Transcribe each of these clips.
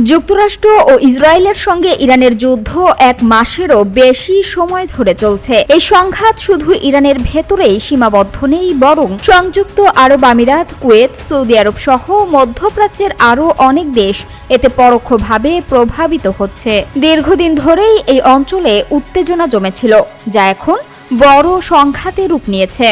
যুক্তরাষ্ট্র ও ইসরায়েলের সঙ্গে ইরানের যুদ্ধ এক মাসেরও বেশি সময় ধরে চলছে। এই সংঘাত শুধু ইরানের ভেতরেই সীমাবদ্ধ নেই, বরং সংযুক্ত আরব আমিরাত, কুয়েত, সৌদি আরব সহ মধ্যপ্রাচ্যের আরও অনেক দেশ এতে পরোক্ষভাবে প্রভাবিত হচ্ছে। দীর্ঘদিন ধরেই এই অঞ্চলে উত্তেজনা জমেছিল, যা এখন বড় সংঘাতে রূপ নিয়েছে।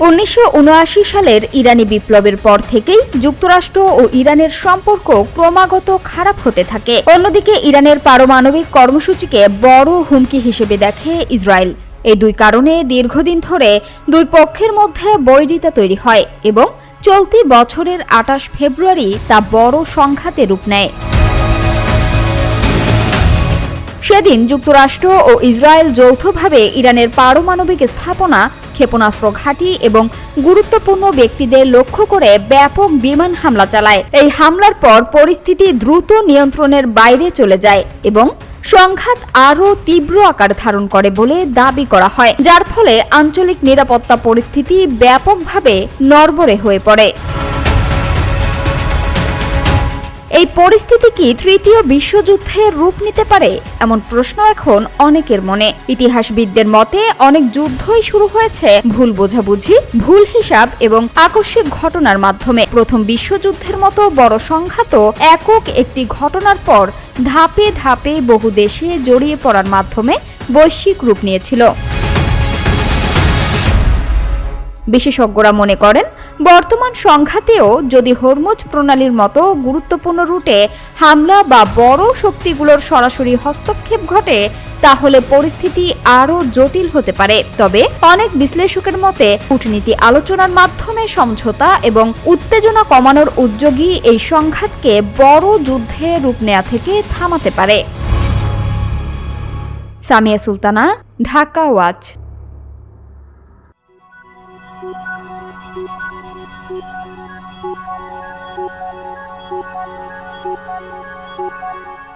1979 সালের ইরানি বিপ্লবের পর থেকেই যুক্তরাষ্ট্র ও ইরানের সম্পর্ক ক্রমাগত খারাপ হতে থাকে। অন্যদিকে ইরানের পারমাণবিক কর্মসূচিকে বড় হুমকি হিসেবে দেখে ইসরায়েল। এই দুই কারণে দীর্ঘদিন ধরে দুই পক্ষের মধ্যে বৈরিতা তৈরি হয় এবং চলতি বছরের 28 ফেব্রুয়ারি তা বড় সংঘাতে রূপ নেয়। সেদিন যুক্তরাষ্ট্র ও ইসরায়েল যৌথভাবে ইরানের পারমাণবিক স্থাপনা, ক্ষেপণাস্ত্র ঘাঁটি এবং গুরুত্বপূর্ণ ব্যক্তিদের লক্ষ্য করে ব্যাপক বিমান হামলা চালায়। এই হামলার পর পরিস্থিতি দ্রুত নিয়ন্ত্রণের বাইরে চলে যায় এবং সংঘাত আরও তীব্র আকার ধারণ করে বলে দাবি করা হয়, যার ফলে আঞ্চলিক নিরাপত্তা পরিস্থিতি ব্যাপকভাবে নড়বড়ে হয়ে পড়ে। এই পরিস্থিতি কি তৃতীয় বিশ্বযুদ্ধের রূপ নিতে পারে? এমন প্রশ্ন এখন অনেকের মনে। ইতিহাসবিদদের মতে অনেক যুদ্ধই শুরু হয়েছে ভুল বোঝাবুঝি, ভুল হিসাব এবং আকস্মিক ঘটনার মাধ্যমে। প্রথম বিশ্বযুদ্ধের মতো বড় সংঘাতও একক একটি ঘটনার পর ধাপে ধাপে বহু দেশে জড়িয়ে পড়ার মাধ্যমে বৈশ্বিক রূপ নিয়েছিল। বিশেষজ্ঞরা মনে করেন, বর্তমান সংঘাতেও যদি হরমুজ প্রণালীর মতো গুরুত্বপূর্ণ রুটে হামলা বা বড় শক্তিগুলোর সরাসরি হস্তক্ষেপ ঘটে, তাহলে পরিস্থিতি আরও জটিল হতে পারে। তবে অনেক বিশ্লেষকের মতে কূটনীতি আলোচনার মাধ্যমে সমঝোতা এবং উত্তেজনা কমানোর উদ্যোগই এই সংঘাতকে বড় যুদ্ধে রূপ নেওয়া থেকে থামাতে পারে। Samia Sultana, Dhaka watch. Thank you.